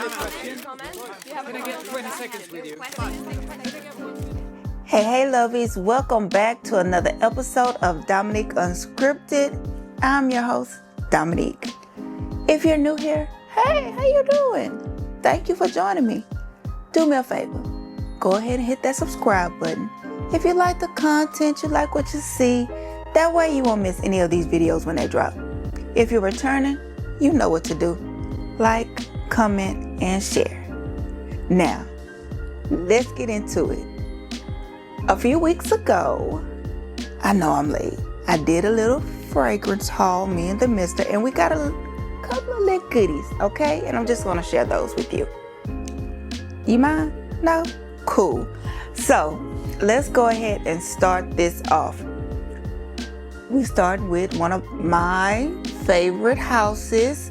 Can I get 20 seconds with you? Hey, lovies, welcome back to another episode of Dominique Unscripted. I'm your host, Dominique. If you're new here, hey, how you doing? Thank you for joining me. Do me a favor, go ahead and hit that subscribe button. If you like the content, you like what you see, that way you won't miss any of these videos when they drop. If you're returning, you know what to do. Like, comment, and share. Now, let's get into it. A few weeks ago, I know I'm late, I did a little fragrance haul, me and the mister, and we got a couple of little goodies, okay? And I'm just gonna share those with you. You mind? No? Cool. So, let's go ahead and start this off. We start with one of my favorite houses.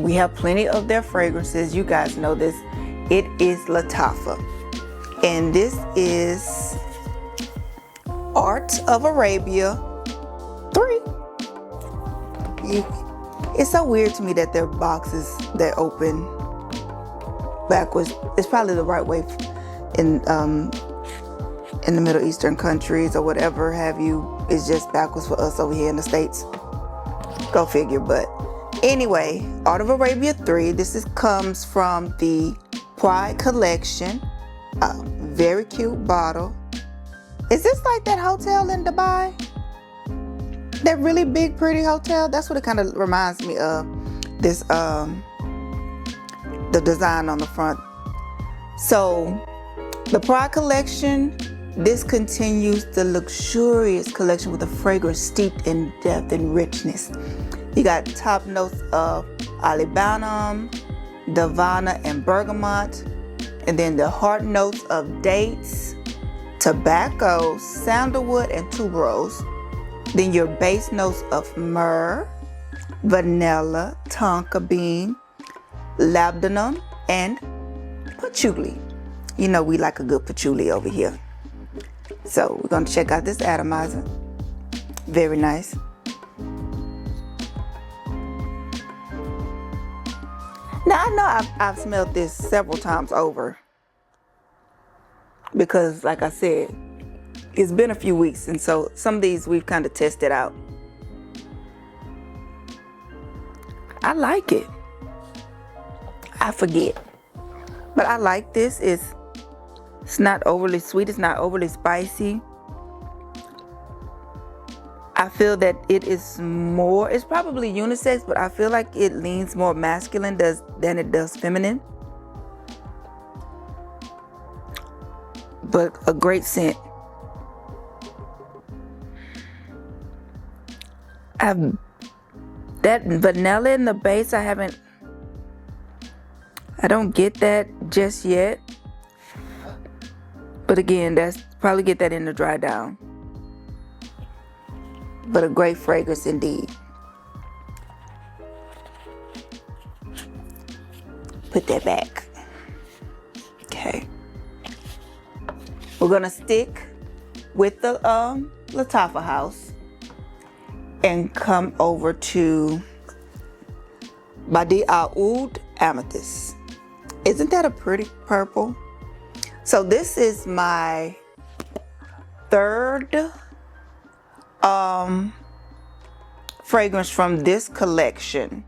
We have plenty of their fragrances. You guys know this. It is Lattafa. And this is Oud of Arabia 3. It's so weird to me that their boxes, they open backwards. It's probably the right way in the Middle Eastern countries or whatever have you. It's just backwards for us over here in the States. Go figure. But anyway, Oud of Arabia 3. This comes from the Pride collection. Very cute bottle. Is this like that hotel in Dubai? That really big, pretty hotel? That's what it kind of reminds me of. This, the design on the front. So, the Pride collection, this continues the luxurious collection with a fragrance steeped in depth and richness. You got top notes of olibanum, davana, and bergamot. And then the heart notes of dates, tobacco, sandalwood, and tuberose. Then your base notes of myrrh, vanilla, tonka bean, labdanum, and patchouli. You know we like a good patchouli over here. So we're going to check out this atomizer. Very nice. Now, I know I've smelled this several times over because, like I said, it's been a few weeks, and so some of these we've kind of tested out. I like it. I forget. But I like this. It's not overly sweet. It's not overly spicy. I feel that it's probably unisex, but I feel like it leans more masculine than it does feminine. But a great scent. That vanilla in the base, I don't get that just yet. But again, probably get that in the dry down. But a great fragrance indeed. Put that back. Okay. We're gonna stick with the Lattafa house and come over to Badi Oud Amethyst. Isn't that a pretty purple? So this is my third fragrance from this collection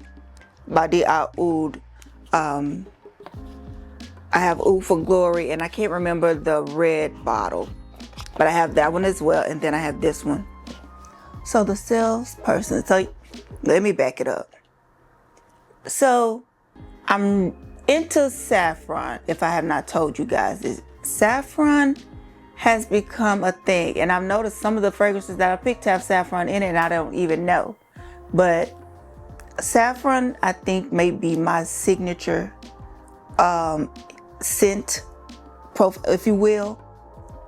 by the Oud. I have Oud for Glory, and I can't remember the red bottle, but I have that one as well, and then I have this one. So the salesperson, so let me back it up. So I'm into saffron. If I have not told you guys, saffron has become a thing, and I've noticed some of the fragrances that I picked have saffron in it and I don't even know. But saffron, I think, may be my signature scent profile, if you will,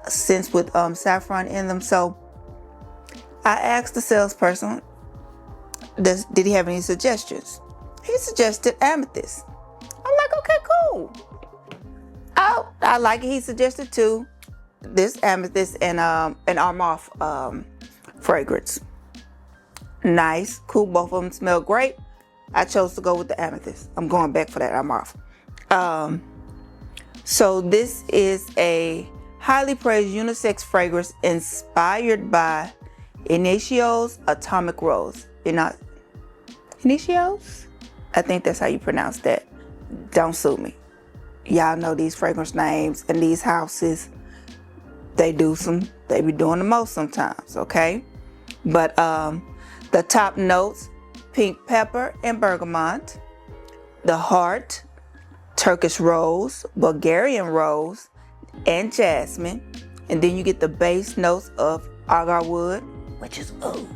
scents with saffron in them. So I asked the salesperson, did he have any suggestions? He suggested amethyst. I'm like, okay, cool. I like it. He suggested two. This amethyst and an Armaf fragrance. Nice, cool. Both of them smell great. I chose to go with the amethyst. I'm going back for that. I'm off. So this is a highly praised unisex fragrance inspired by Initio's Atomic Rose. Initio's? I think that's how you pronounce that. Don't sue me. Y'all know these fragrance names and these houses. They be doing the most sometimes, okay? But the top notes, pink pepper and bergamot. The heart, Turkish rose, Bulgarian rose, and jasmine. And then you get the base notes of agar wood, which is oud.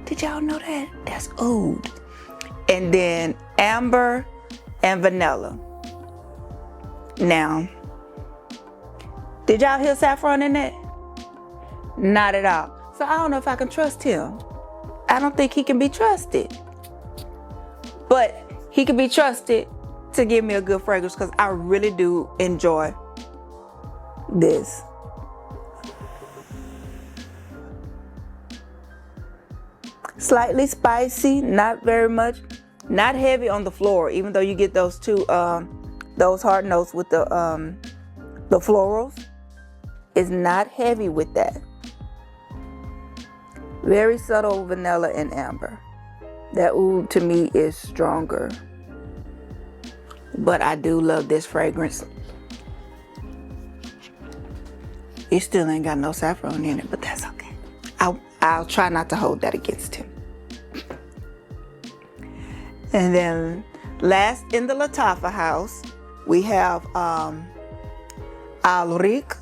Did y'all know that? That's oud. And then amber and vanilla. Now, did y'all hear saffron in that? Not at all. So I don't know if I can trust him. I don't think he can be trusted. But he can be trusted to give me a good fragrance because I really do enjoy this. Slightly spicy, not very much. Not heavy on the floral, even though you get those two, those hard notes with the florals. It's not heavy with that. Very subtle vanilla and amber. That oud to me is stronger. But I do love this fragrance. It still ain't got no saffron in it, but that's okay. I'll try not to hold that against him. And then last in the Lattafa house, we have Alric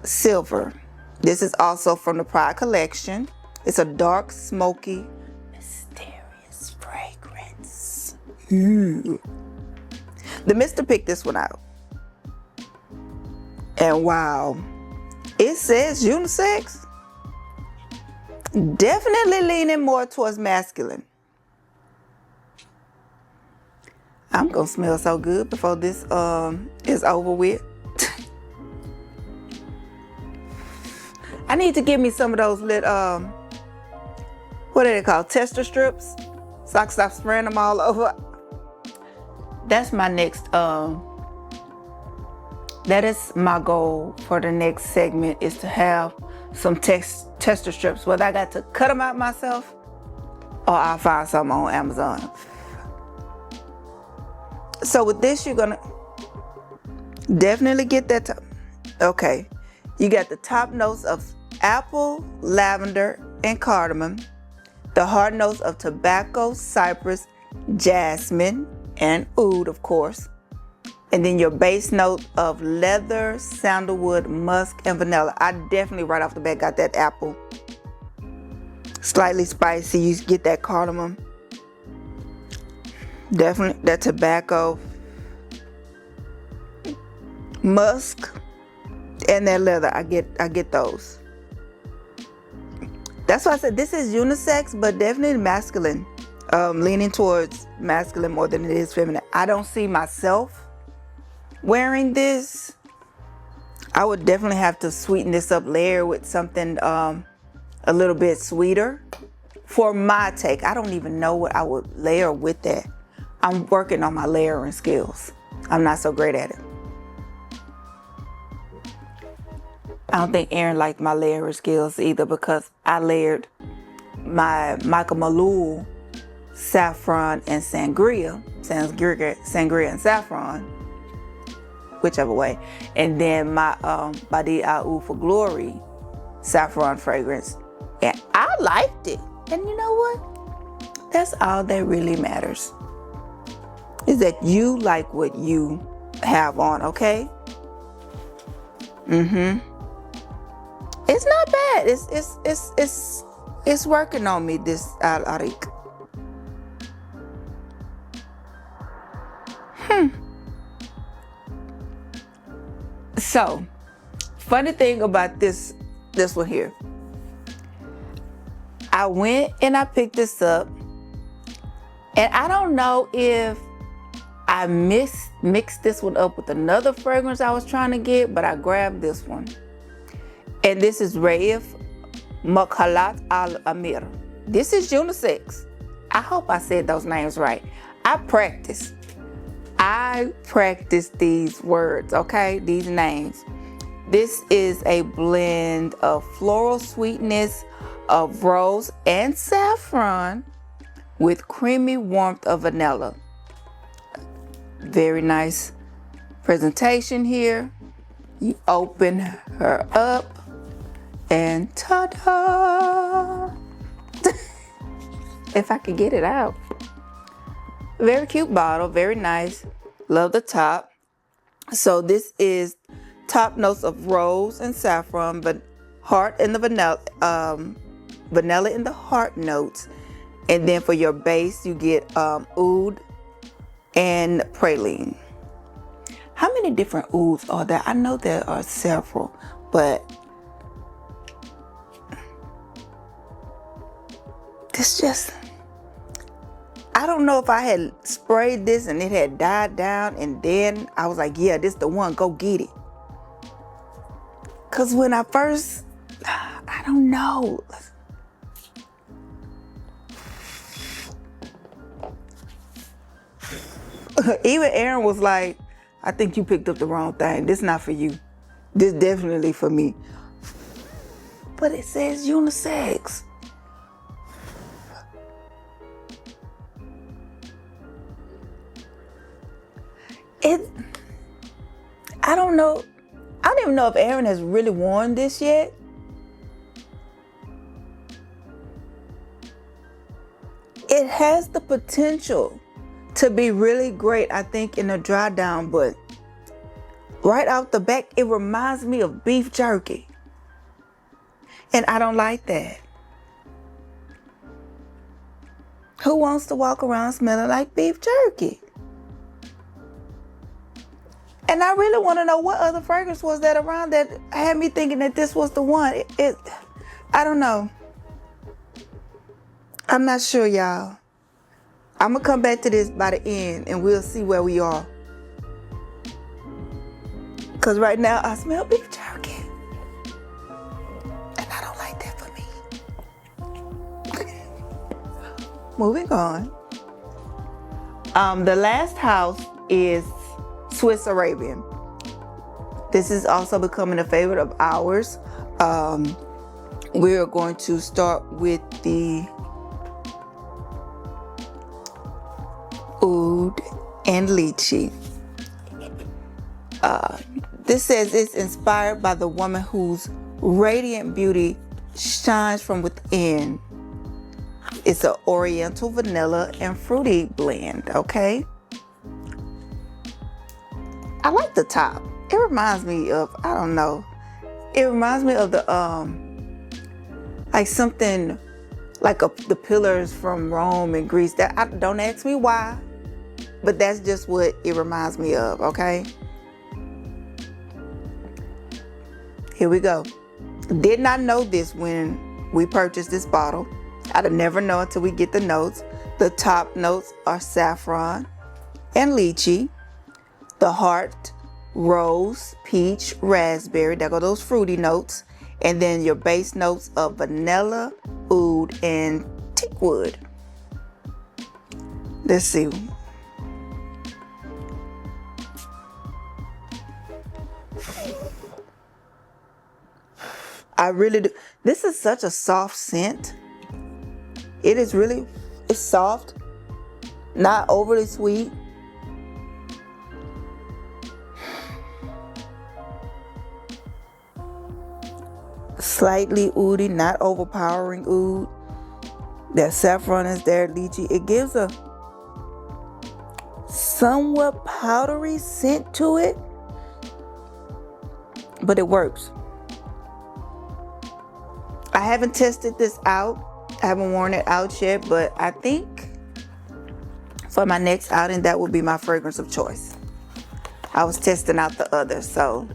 Silver. This is also from the Pride collection. It's a dark, smoky, mysterious fragrance. Ooh. The mister picked this one out. And wow, it says unisex. Definitely leaning more towards masculine. I'm gonna smell so good before this is over with. I need to give me some of those little, what are they called? Tester strips. So I can stop spraying them all over. That's my next, that is my goal for the next segment, is to have some tester strips. Whether I got to cut them out myself or I'll find some on Amazon. So with this, you're gonna definitely get that. Okay, you got the top notes of apple, lavender, and cardamom. The hard notes of tobacco, cypress, jasmine, and oud, of course. And then your base note of leather, sandalwood, musk, and vanilla. I definitely right off the bat got that apple. Slightly spicy, you get that cardamom. Definitely that tobacco, musk, and that leather. I get those. That's why I said this is unisex, but definitely masculine. Leaning towards masculine more than it is feminine. I don't see myself wearing this. I would definitely have to sweeten this up, layer with something a little bit sweeter for my take. I don't even know what I would layer with that. I'm working on my layering skills. I'm not so great at it. I don't think Aaron liked my layering skills either, because I layered my Michael Malul saffron and sangria and saffron, whichever way, and then my Badi Oud for Glory saffron fragrance, and I liked it. And you know what? That's all that really matters, is that you like what you have on, okay? It's not bad. It's working on me, this Al-Arik. So, funny thing about this one here. I went and I picked this up, and I don't know if I mixed this one up with another fragrance I was trying to get, but I grabbed this one. And this is Raif Mukhalat Al Amir. This is unisex. I hope I said those names right. I practice these words, okay? These names. This is a blend of floral sweetness of rose and saffron with creamy warmth of vanilla. Very nice presentation here. You open her up and ta-da! If I could get it out. Very cute bottle, very nice. Love the top. So this is top notes of rose and saffron, but heart in the vanilla, vanilla in the heart notes. And then for your base, you get oud and praline. How many different ouds are there? I know there are several, but this just, I don't know if I had sprayed this and it had died down and then I was like, yeah, this the one, go get it. Cause when I first, I don't know. Even Aaron was like, I think you picked up the wrong thing. This not for you. This definitely for me. But it says unisex. I don't know. I don't even know if Aaron has really worn this yet. It has the potential to be really great, I think, in a dry down, but right out the back, it reminds me of beef jerky. And I don't like that. Who wants to walk around smelling like beef jerky? And I really want to know what other fragrance was that around that had me thinking that this was the one. I don't know. I'm not sure, y'all. I'm going to come back to this by the end and we'll see where we are. Because right now I smell beef jerky. And I don't like that for me. Moving on. The last house is Swiss Arabian. This is also becoming a favorite of ours. We are going to start with the Oud and Lychee. This says it's inspired by the woman whose radiant beauty shines from within. It's an oriental vanilla and fruity blend, okay? I like the top. It reminds me of, I don't know. It reminds me of the, like something like the pillars from Rome and Greece. Don't ask me why, but that's just what it reminds me of, okay? Here we go. Did not know this when we purchased this bottle. I'd have never known until we get the notes. The top notes are saffron and lychee. The heart, rose, peach, raspberry. There go those fruity notes. And then your base notes of vanilla, oud, and teakwood. Let's see. I really do. This is such a soft scent. It is really, it's soft, not overly sweet. Slightly oudy, not overpowering oud. That saffron is there, lychee. It gives a somewhat powdery scent to it, but it works. I haven't tested this out. I haven't worn it out yet, but I think for my next outing, that will be my fragrance of choice. I was testing out the others, so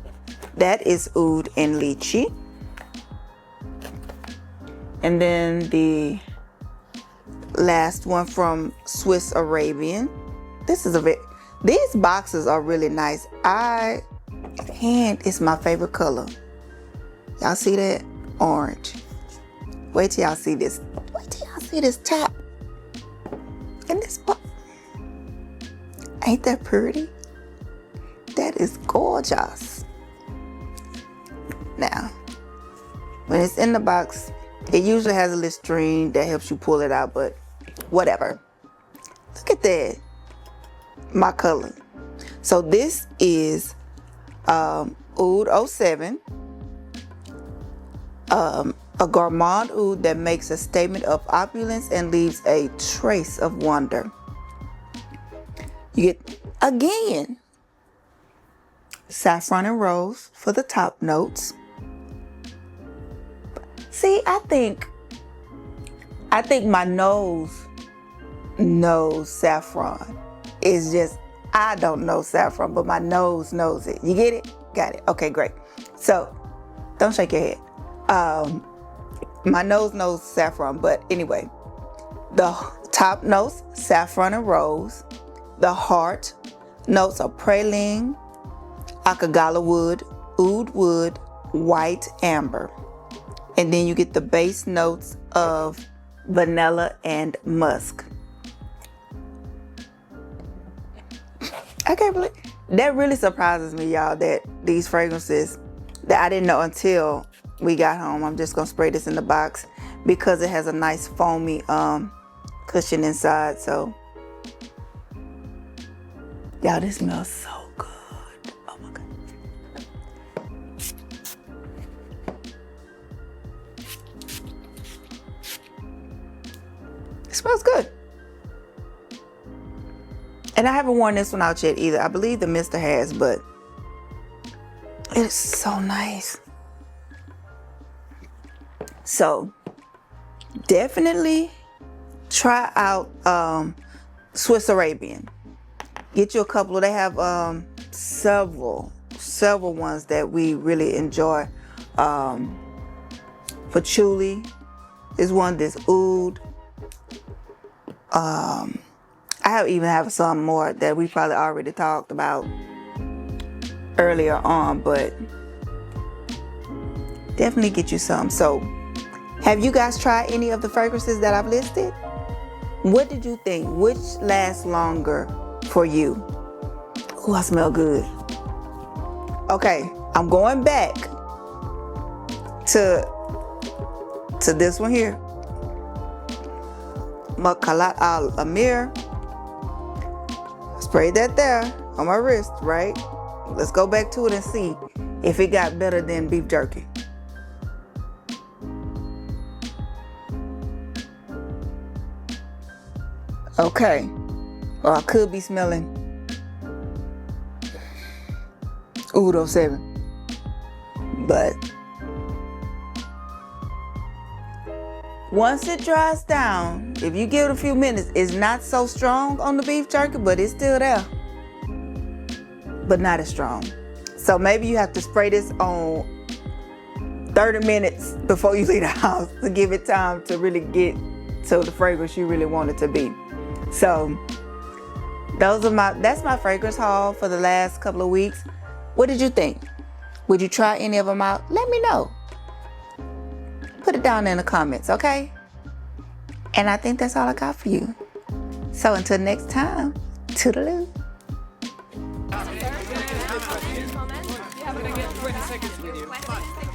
that is Oud and Lychee. And then the last one from Swiss Arabian. These boxes are really nice. And it's my favorite color. Y'all see that? Orange. Wait till y'all see this. Wait till y'all see this top. in this box. Ain't that pretty? That is gorgeous. Now, when it's in the box, it usually has a little string that helps you pull it out, but whatever. Look at that. My color. So this is Oud 07. A gourmand oud that makes a statement of opulence and leaves a trace of wonder. You get, again, saffron and rose for the top notes. See, I think my nose knows saffron. It's just, I don't know saffron, but my nose knows it. You get it? Got it. Okay, great. So, don't shake your head. My nose knows saffron, but anyway, the top notes, saffron and rose. The heart notes are praline, akagala wood, oud wood, white amber. And then you get the base notes of vanilla and musk. I can't believe that really surprises me, y'all, that these fragrances that I didn't know until we got home. I'm just gonna spray this in the box because it has a nice foamy cushion inside. So y'all, this smells so good. Oh my god. It smells good. And I haven't worn this one out yet either. I believe the mister has, but it's so nice. So definitely try out Swiss Arabian. Get you a couple. They have several ones that we really enjoy. Patchouli is one. This oud. I even have some more that we probably already talked about earlier on, but definitely get you some. So, have you guys tried any of the fragrances that I've listed? What did you think? Which lasts longer for you? Oh, I smell good. Okay, I'm going back to this one here. Makalat Al Amir. Spray that there on my wrist, right? Let's go back to it and see if it got better than beef jerky. Okay. Or I could be smelling Oud 07. But once it dries down, if you give it a few minutes, it's not so strong on the beef jerky, but it's still there. But not as strong. So maybe you have to spray this on 30 minutes before you leave the house to give it time to really get to the fragrance you really want it to be. So that's my fragrance haul for the last couple of weeks. What did you think? Would you try any of them out? Let me know. Put it down in the comments, okay? And I think that's all I got for you. So until next time, toodaloo. I'm gonna get 20 seconds with you.